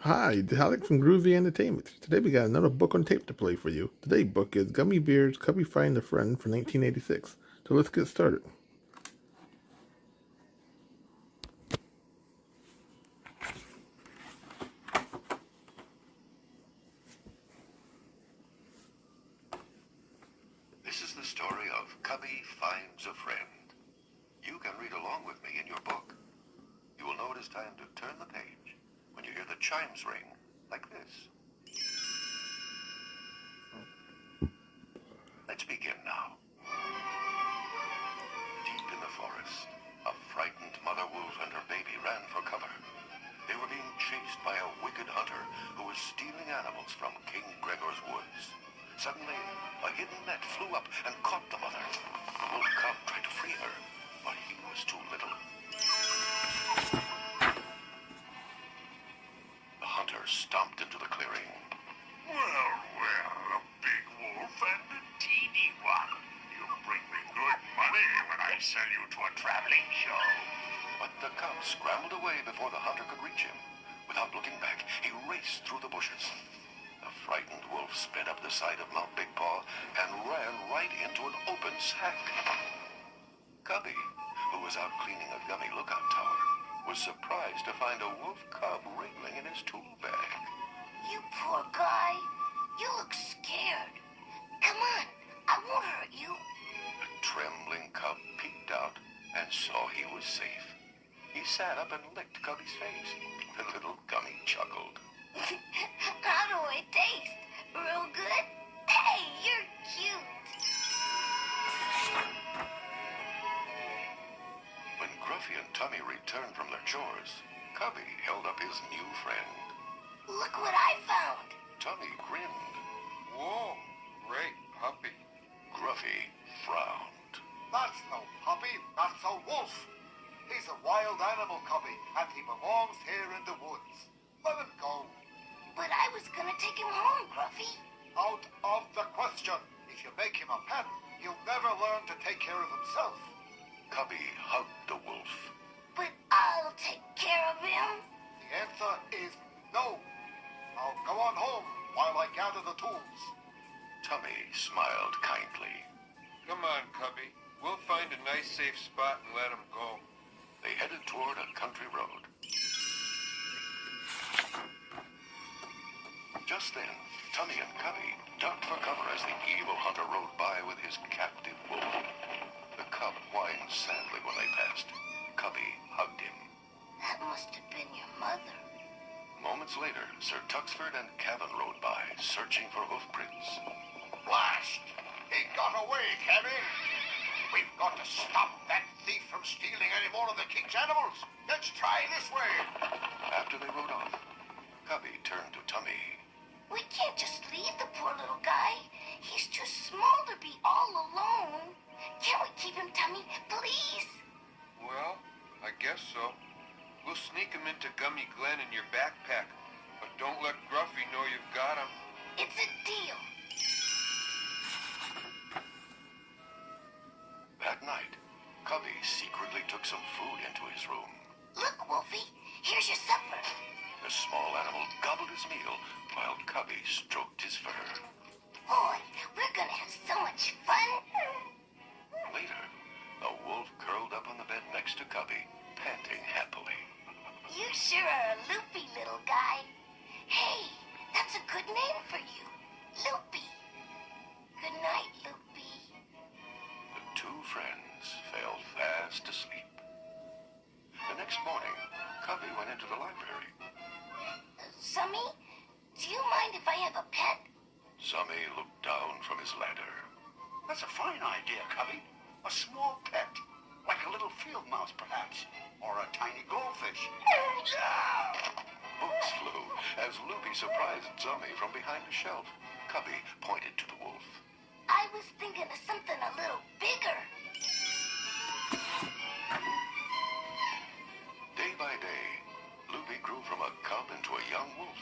Hi, Alex from Groovy Entertainment. Today we got another book on tape to play for you. Today's book is Gummy Bears, Cubby Find a Friend from 1986. So let's get started. This is the story of Cubby Finds a Friend. You can read along with me in your book. You will know it is time to turn the page when you hear the chimes ring like this. Let's begin now. Deep in the forest, a frightened mother wolf and her baby ran for cover. They were being chased by a wicked hunter who was stealing animals from King Gregor's woods. Suddenly, a hidden net flew up and caught the mother. The wolf cub tried to free her, but he was too little. The hunter stomped into the clearing. Well, a big wolf and a teeny one. You'll bring me good money when I sell you to a traveling show. But the cub scrambled away before the hunter could reach him. Without looking back, he raced through the bushes. The frightened wolf sped up the side of Mount Big Paw and ran right into an open sack. Cubby, who was out cleaning a gummy lookout tower, was surprised to find a wolf cub wriggling in his tool bag. You poor guy. You look scared. Come on, I won't hurt you. The trembling cub peeked out and saw he was safe. He sat up and licked Cubby's face. The little gummy chuckled. How do I taste? Real good? Hey, you're cute. When Gruffy and Tummy returned from their chores, Cubby held up his new friend. Look what I found. Tummy grinned. Whoa, great puppy. Gruffy frowned. That's no puppy, that's a wolf. He's a wild animal, Cubby, and he belongs here in the woods. Let him go. But I was gonna take him home, Gruffy. Out of the question. If you make him a pet, he'll never learn to take care of himself. Cubby hugged the wolf. But I'll take care of him. The answer is no. I'll go on home while I gather the tools. Tummy smiled kindly. Come on, Cubby. We'll find a nice safe spot and let him go. They headed toward a country road. Just then, Tummy and Cubby ducked for cover as the evil hunter rode by with his captive wolf. The cub whined sadly when they passed. Cubby hugged him. That must have been your mother. Moments later, Sir Tuxford and Cavan rode by, searching for hoof prints. Blast! He got away, Kevin! We've got to stop that thief from stealing any more of the king's animals. Let's try this way. After they rode off, Cubby turned to Tummy. We can't just leave the poor little guy. He's too small to be all alone. Can't we keep him, Tummy, please? Well, I guess so. We'll sneak him into Gummy Glen in your backpack, but don't let Gruffy know you've got him. It's a deal. That night, Cubby secretly took some food into his room. Look, Wolfie, here's your supper. The small animal gobbled his meal while Cubby stroked his fur. Boy, we're gonna have so much fun. Later, a wolf curled up on the bed next to Cubby, panting happily. You sure are a loopy little guy. Hey, that's a good name for you. Loopy. Good night, Loopy. The two friends fell fast asleep. The next morning, Cubby went into the library. Summy, do you mind if I have a pet? Zummy looked down from his ladder. That's a fine idea, Cubby. A small pet. Like a little field mouse, perhaps. Or a tiny goldfish. Books flew as Loopy surprised Zummy from behind a shelf. Cubby pointed to the wolf. I was thinking of something a little bigger. Day by day, Loopy grew from a cub into a young wolf.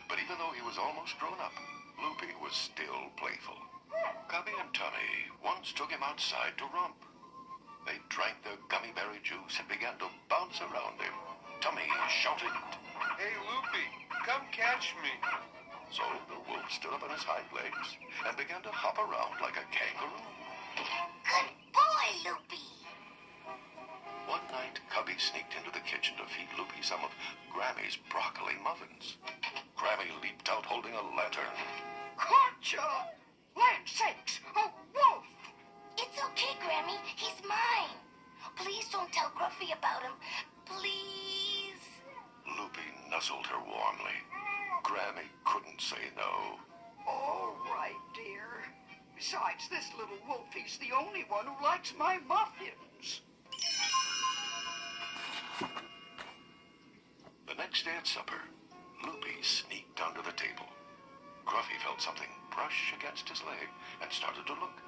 But even though he was almost grown up, Loopy was still playful. Cubby and Tummy once took him outside to romp. They drank their gummy berry juice and began to bounce around him. Tummy shouted, Hey, Loopy, come catch me. So the wolf stood up on his hind legs and began to hop around like a kangaroo. Good boy, Loopy. One night, Cubby sneaked into the kitchen to feed Loopy some of Grammy's broccoli muffins. Grammy leaped out holding a lantern. Gotcha! Land sakes, a wolf! It's okay, Grammy. He's mine. Please don't tell Gruffy about him. Please. Loopy nuzzled her warmly. Grammy couldn't say no. All right, dear. Besides, this little wolfie's the only one who likes my muffins. The next day at supper, Loopy sneaked under the table. Gruffy felt something brush against his leg and started to look.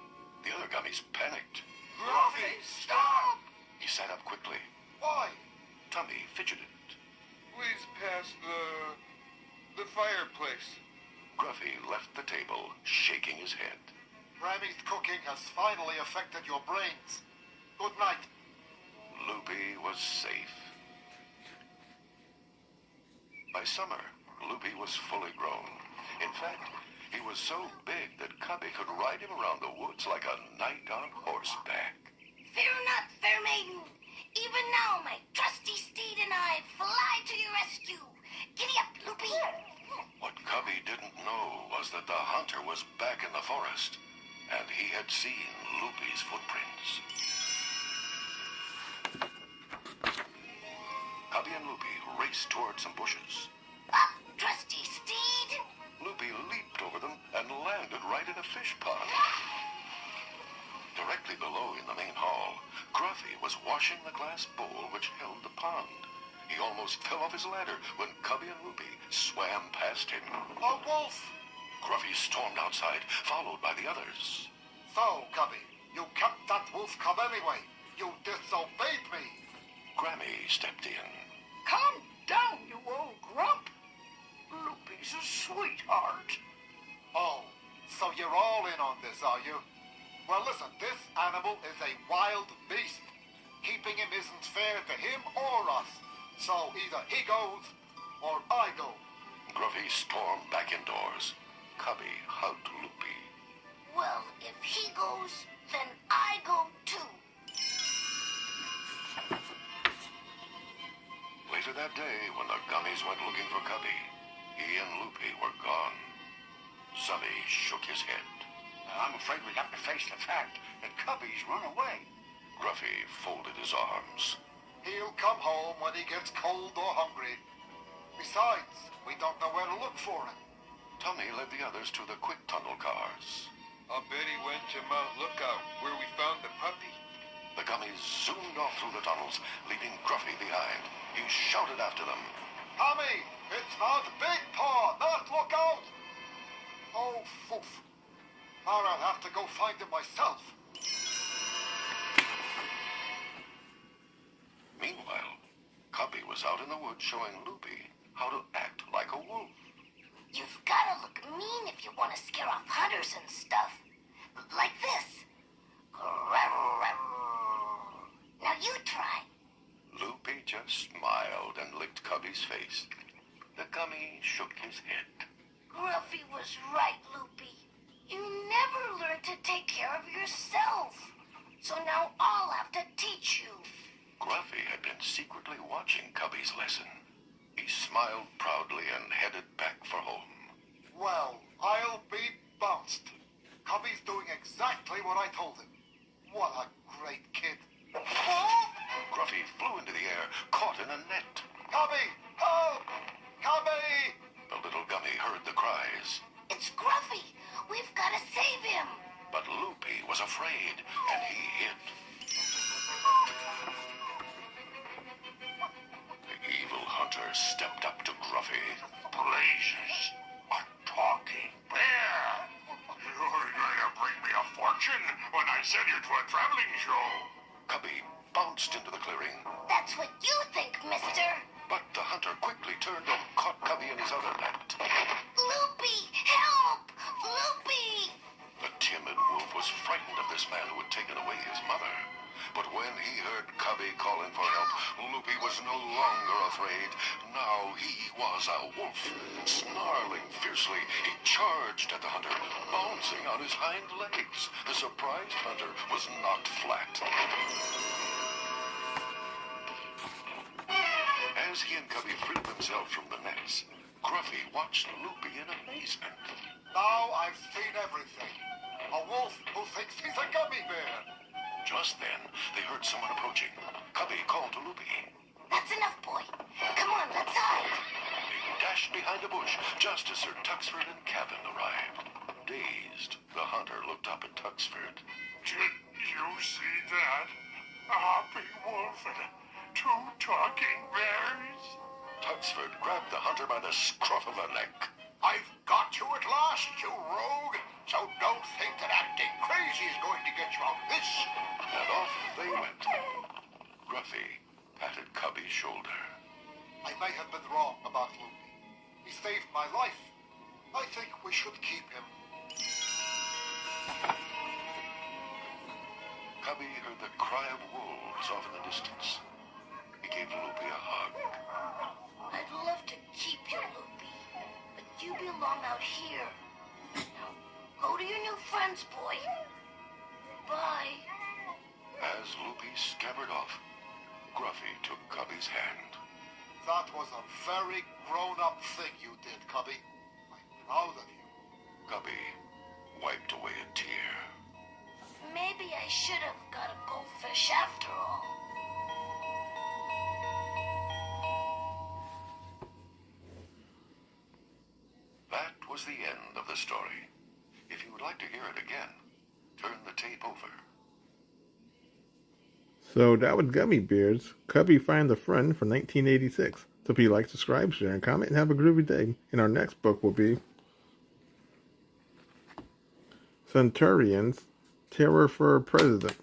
The other gummies panicked. Gruffy, stop! He sat up quickly. Why? Tummy fidgeted. Please pass the fireplace. Gruffy left the table, shaking his head. Grammy's cooking has finally affected your brains. Good night. Loopy was safe. By summer, Loopy was fully grown. In fact, he was so big that Cubby could ride him around the woods like a knight on horseback. Fear not, fair maiden. Even now, my trusty steed and I fly to your rescue. Giddy up, Loopy. What Cubby didn't know was that the hunter was back in the forest, and he had seen Loopy's footprints. Cubby and Loopy raced toward some bushes. Up, trusty steed. Loopy leaped over them and landed right in a fish pond. Directly below in the main hall, Gruffy was washing the glass bowl which held the pond. He almost fell off his ladder when Cubby and Loopy swam past him. A wolf! Gruffy stormed outside, followed by the others. So, Cubby, you kept that wolf cub anyway. You disobeyed me. Grammy stepped in. Calm down, you old grump. Loopy's a sweetheart. Oh, so you're all in on this, are you? Well, listen, this animal is a wild beast. Keeping him isn't fair to him or us. So either he goes or I go. Gruffy stormed back indoors. Cubby hugged Loopy. Well, if he goes, then I go too. Later that day, when the gummies went looking for Cubby, he and Loopy were gone. Zummy shook his head. I'm afraid we have to face the fact that Cubby's run away. Gruffy folded his arms. He'll come home when he gets cold or hungry. Besides, we don't know where to look for him. Tummy led the others to the quick tunnel cars. I'll bet he went to Mount Lookout, where we found the puppy. The gummies zoomed off through the tunnels, leaving Gruffy behind. He shouted after them. Tommy, it's Mount Big Paw, not Lookout. Oh, foof. Or I'll have to go find him myself. Meanwhile, Cubby was out in the woods showing Loopy how to act like a wolf. You've gotta look mean if you want to scare off hunters and stuff. Like this. Now you try. Loopy just smiled and licked Cubby's face. The gummy shook his head. Gruffy was right, Loopy. You never learned to take care of yourself. So now I'll have to teach you. Gruffy had been secretly watching Cubby's lesson. He smiled proudly and headed back for home. Well, I'll be bounced. Cubby's doing exactly what I told him. What a great kid. Oh! Gruffy flew into the air, caught in a net. Cubby! Help! Cubby! The little gummy heard the cries. It's Gruffy. We've got to save him. But Loopy was afraid, and he hid. The evil hunter stepped up to Gruffy. Blazes, a talking bear. You're gonna bring me a fortune when I send you to a traveling show. Cubby bounced into the clearing, That's what you think, mister. but the hunter quickly turned and caught Cubby in his other net. Loopy, help! Loopy! The timid wolf was frightened of this man who had taken away his mother. But when he heard Cubby calling for help, Loopy was no longer afraid. Now he was a wolf. Snarling fiercely, he charged at the hunter, bouncing on his hind legs. The surprised hunter was knocked flat. As he and Cubby freed themselves from the nets, Gruffy watched Loopy in amazement. Now I've seen everything. A wolf who thinks he's a gummy bear. Just then, they heard someone approaching. Cubby called to Loopy. That's enough, boy. Come on, let's hide. They dashed behind a bush just as Sir Tuxford and Cabin arrived. Dazed, the hunter looked up at Tuxford. Did you see that? A big wolf and 2 talking bears? Tuxford grabbed the hunter by the scruff of the neck. I've got you at last, you rogue. So don't think that acting crazy is going to get you out of this. And off they went. Gruffy patted Cubby's shoulder. I may have been wrong about Loopy. He saved my life. I think we should keep him. Cubby heard the cry of wolves off in the distance. He gave Loopy a hug. I'd love to keep you, Loopy, but you belong out here. Now, go to your new friends, boy. Bye. As Loopy scampered off, Gruffy took Cubby's hand. That was a very grown-up thing you did, Cubby. I'm proud of you. Cubby wiped away a tear. Maybe I should have got a goldfish after all. That was the end of the story. If you would like to hear it again, turn the tape over. So that was Gummy Bears, Cubby Finds a Friend from 1986. So please like, subscribe, share, and comment, and have a groovy day. And our next book will be Centurion's Terror for President.